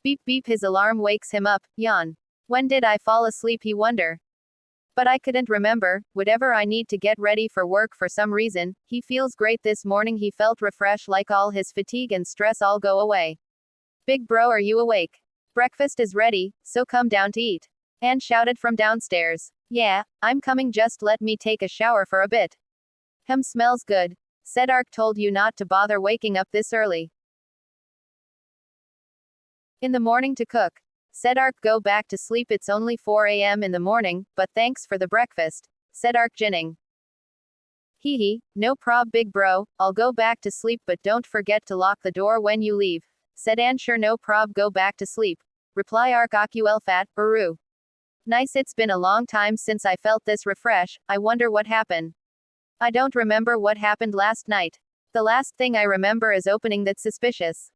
Beep beep, his alarm wakes him up. Yawn. When did I fall asleep, he wonder. But I couldn't remember. Whatever I need to get ready for work for some reason. He feels great this morning, he felt refreshed, like all his fatigue and stress all go away. Big bro, are you awake? Breakfast is ready, so come down to eat. Anne shouted from downstairs. Yeah, I'm coming, just let me take a shower for a bit. Smells good. Said Ark told you not to bother waking up this early in the morning to cook. Said Ark, go back to sleep, it's only 4 a.m. in the morning, but thanks for the breakfast. Said Ark, grinning. Hee hee, no prob big bro, I'll go back to sleep, but don't forget to lock the door when you leave. Said Anne, sure no prob, go back to sleep. Reply Ark, Ocuel fat, Baru. Nice, it's been a long time since I felt this refresh, I wonder what happened. I don't remember what happened last night. The last thing I remember is opening that suspicious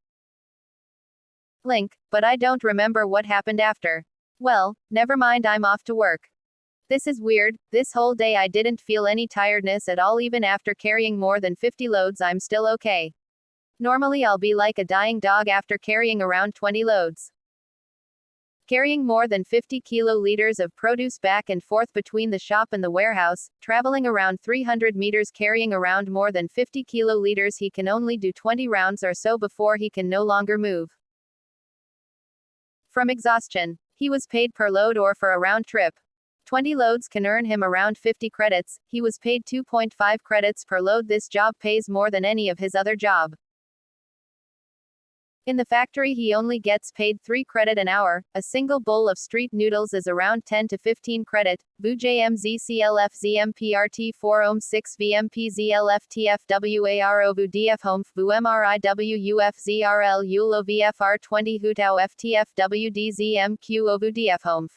link, but I don't remember what happened after. Well, never mind, I'm off to work. This is weird, this whole day I didn't feel any tiredness at all, even after carrying more than 50 loads I'm still okay. Normally I'll be like a dying dog after carrying around 20 loads. Carrying more than 50 kiloliters of produce back and forth between the shop and the warehouse, traveling around 300 meters carrying around more than 50 kiloliters, he can only do 20 rounds or so before he can no longer move from exhaustion. He was paid per load or for a round trip. 20 loads can earn him around 50 credits, he was paid 2.5 credits per load. This job pays more than any of his other job. In the factory he only gets paid 3 credit an hour, a single bowl of street noodles is around 10 to 15 credit, VJMZCLF ZMPRT 4 VMPZLFTFWARO VUDF Home VUMRIWUFZRL ULO VFR 20 Hutau FTFWDZMQ OVUDF Home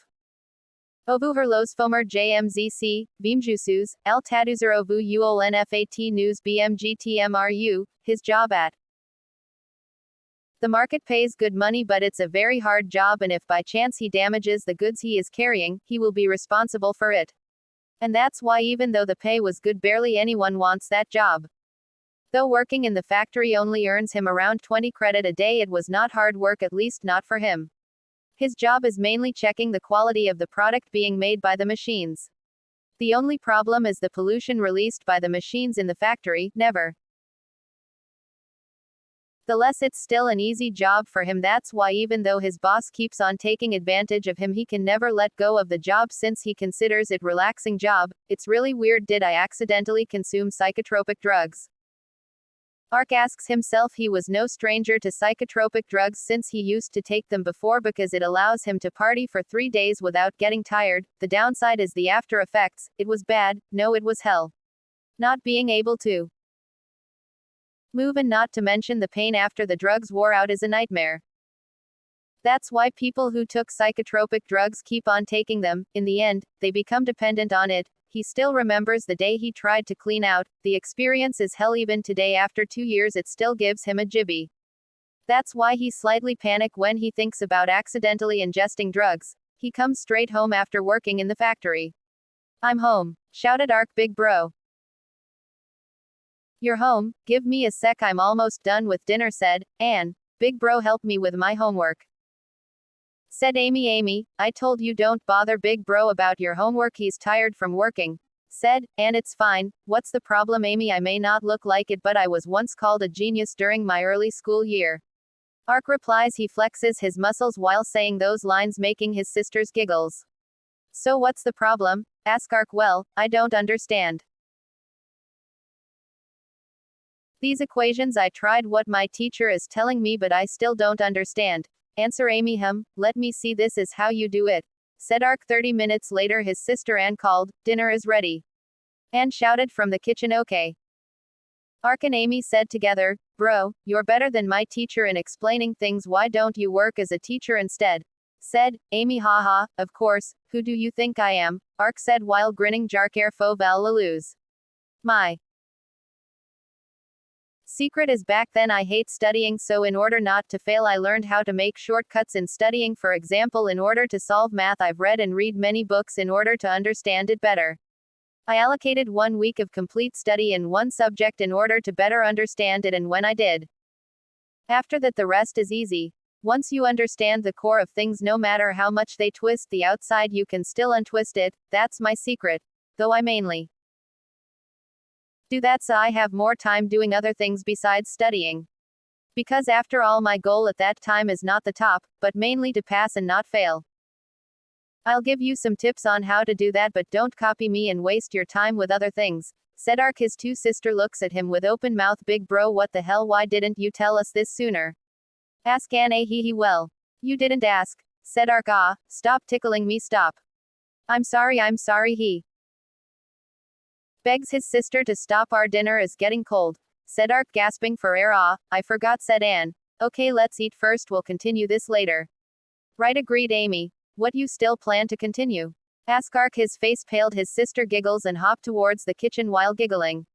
Ovu Herlosfomer JMZC, Vimjusus, Al Taduzer Ovu UOL NFAT News BMGTMRU, his job at the market pays good money, but it's a very hard job, and if by chance he damages the goods he is carrying, he will be responsible for it. And that's why even though the pay was good, barely anyone wants that job. Though working in the factory only earns him around 20 credit a day, it was not hard work, at least not for him. His job is mainly checking the quality of the product being made by the machines. The only problem is the pollution released by the machines in the factory. Nevertheless, it's still an easy job for him. That's why even though his boss keeps on taking advantage of him, he can never let go of the job since he considers it relaxing job. It's really weird, did I accidentally consume psychotropic drugs? Ark asks himself. He was no stranger to psychotropic drugs since he used to take them before because it allows him to party for 3 days without getting tired. The downside is the after effects. It was bad, no, it was hell. Not being able to move, and not to mention the pain after the drugs wore out, is a nightmare. That's why people who took psychotropic drugs keep on taking them. In the end, they become dependent on it. He still remembers the day he tried to clean out. The experience is hell. Even today, after 2 years, it still gives him a jibby. That's why he slightly panics when he thinks about accidentally ingesting drugs. He comes straight home after working in the factory. I'm home, shouted Ark. Big bro, you're home? Give me a sec, I'm almost done with dinner, said Anne. Big bro, help me with my homework. Said Amy. Amy, I told you don't bother Big bro about your homework, he's tired from working. Said Anne. It's fine, what's the problem, Amy? I may not look like it, but I was once called a genius during my early school year. Ark replies. He flexes his muscles while saying those lines, making his sisters giggles. So what's the problem? Ask Ark. Well, I don't understand these equations. I tried what my teacher is telling me, but I still don't understand. Answer Amy. Let me see, this is how you do it. Said Ark. 30 minutes later, his sister Anne called. Dinner is ready. Anne shouted from the kitchen. Okay. Ark and Amy said together, bro, you're better than my teacher in explaining things, why don't you work as a teacher instead? Said Amy. Haha, of course, who do you think I am? Ark said while grinning. Jarker faux val la lose. My secret is back then I hate studying, so in order not to fail I learned how to make shortcuts in studying. For example, in order to solve math I've read and read many books in order to understand it better. I allocated 1 week of complete study in one subject in order to better understand it, and when I did, after that the rest is easy. Once you understand the core of things, no matter how much they twist the outside, you can still untwist it. That's my secret. Though I mainly do that so I have more time doing other things besides studying. Because after all, my goal at that time is not the top, but mainly to pass and not fail. I'll give you some tips on how to do that, but don't copy me and waste your time with other things, said Ark. His two sister looks at him with open mouth. Big bro, what the hell? Why didn't you tell us this sooner? Ask Anna. He well. You didn't ask, said Ark. Ah, stop tickling me, stop. I'm sorry, he begs his sister to stop. Our dinner is getting cold, said Ark, gasping for air. Ah, I forgot, said Anne. Okay, let's eat first, we'll continue this later. Right, agreed Amy. What, you still plan to continue? Asked Ark. His face paled. His sister giggles and hopped towards the kitchen while giggling.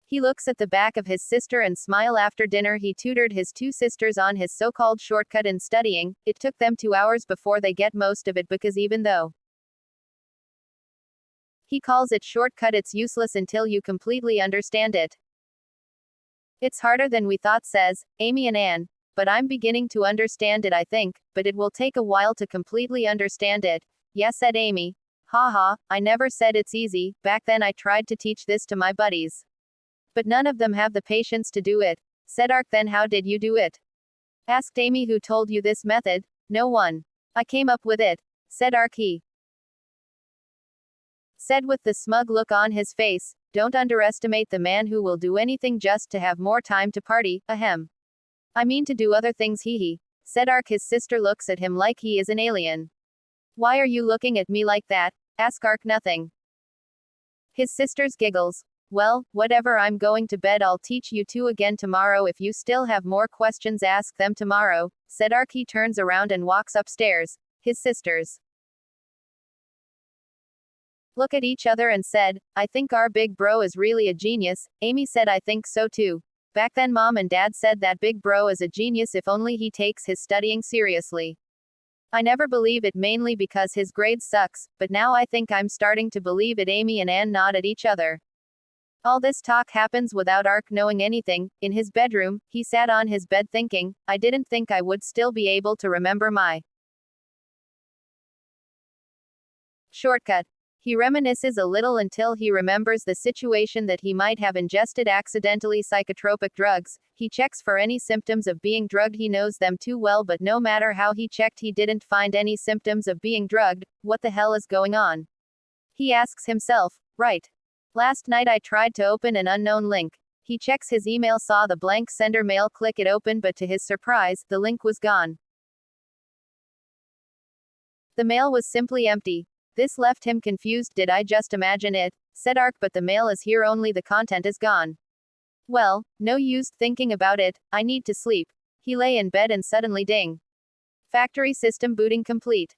He looks at the back of his sister and smile. After dinner he tutored his two sisters on his so-called shortcut in studying. It took them 2 hours before they get most of it, because even though he calls it shortcut, it's useless until you completely understand it. It's harder than we thought, says Amy and Anne. But I'm beginning to understand it, I think, but it will take a while to completely understand it. Yes, said Amy. Haha, I never said it's easy. Back then I tried to teach this to my buddies. But none of them have the patience to do it, said Ark. Then how did you do it? Asked Amy. Who told you this method? No one. I came up with it, said Ark. He said with the smug look on his face. Don't underestimate the man who will do anything just to have more time to party. Ahem. I mean to do other things, said Ark. His sister looks at him like he is an alien. Why are you looking at me like that? Asked Ark. Nothing. His sister's giggles. Well, whatever, I'm going to bed. I'll teach you two again tomorrow. If you still have more questions, ask them tomorrow, said Ark. He turns around and walks upstairs. His sisters look at each other and said, I think our big bro is really a genius. Amy said, I think so too. Back then mom and dad said that big bro is a genius if only he takes his studying seriously. I never believe it, mainly because his grades sucks, but now I think I'm starting to believe it. Amy and Anne nod at each other. All this talk happens without Ark knowing anything. In his bedroom, he sat on his bed thinking, I didn't think I would still be able to remember my shortcut. He reminisces a little until he remembers the situation that he might have ingested accidentally psychotropic drugs. He checks for any symptoms of being drugged. He knows them too well, but no matter how he checked, he didn't find any symptoms of being drugged. What the hell is going on? He asks himself. Right. Last night I tried to open an unknown link. He checks his email, saw the blank sender mail, click it open, but to his surprise, the link was gone. The mail was simply empty. This left him confused. Did I just imagine it? Said Ark. But the mail is here, only the content is gone. Well, no use thinking about it. I need to sleep. He lay in bed and suddenly ding. Factory system booting complete.